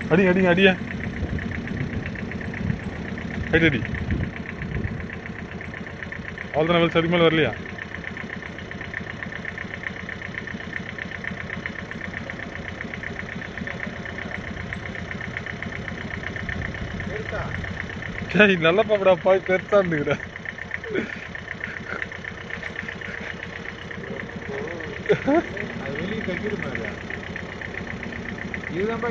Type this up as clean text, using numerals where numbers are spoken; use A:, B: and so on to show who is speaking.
A: அடிங்க அடிங்க அடியா ரைட் அடி. அவ்வளோதான் மேலே சரி மேலே வரலையா? சரி நல்ல பாப்படா பாய் பெருசா இருந்துக்கிட்ட.
B: வெளியே கட்டிடுமா இதுதான்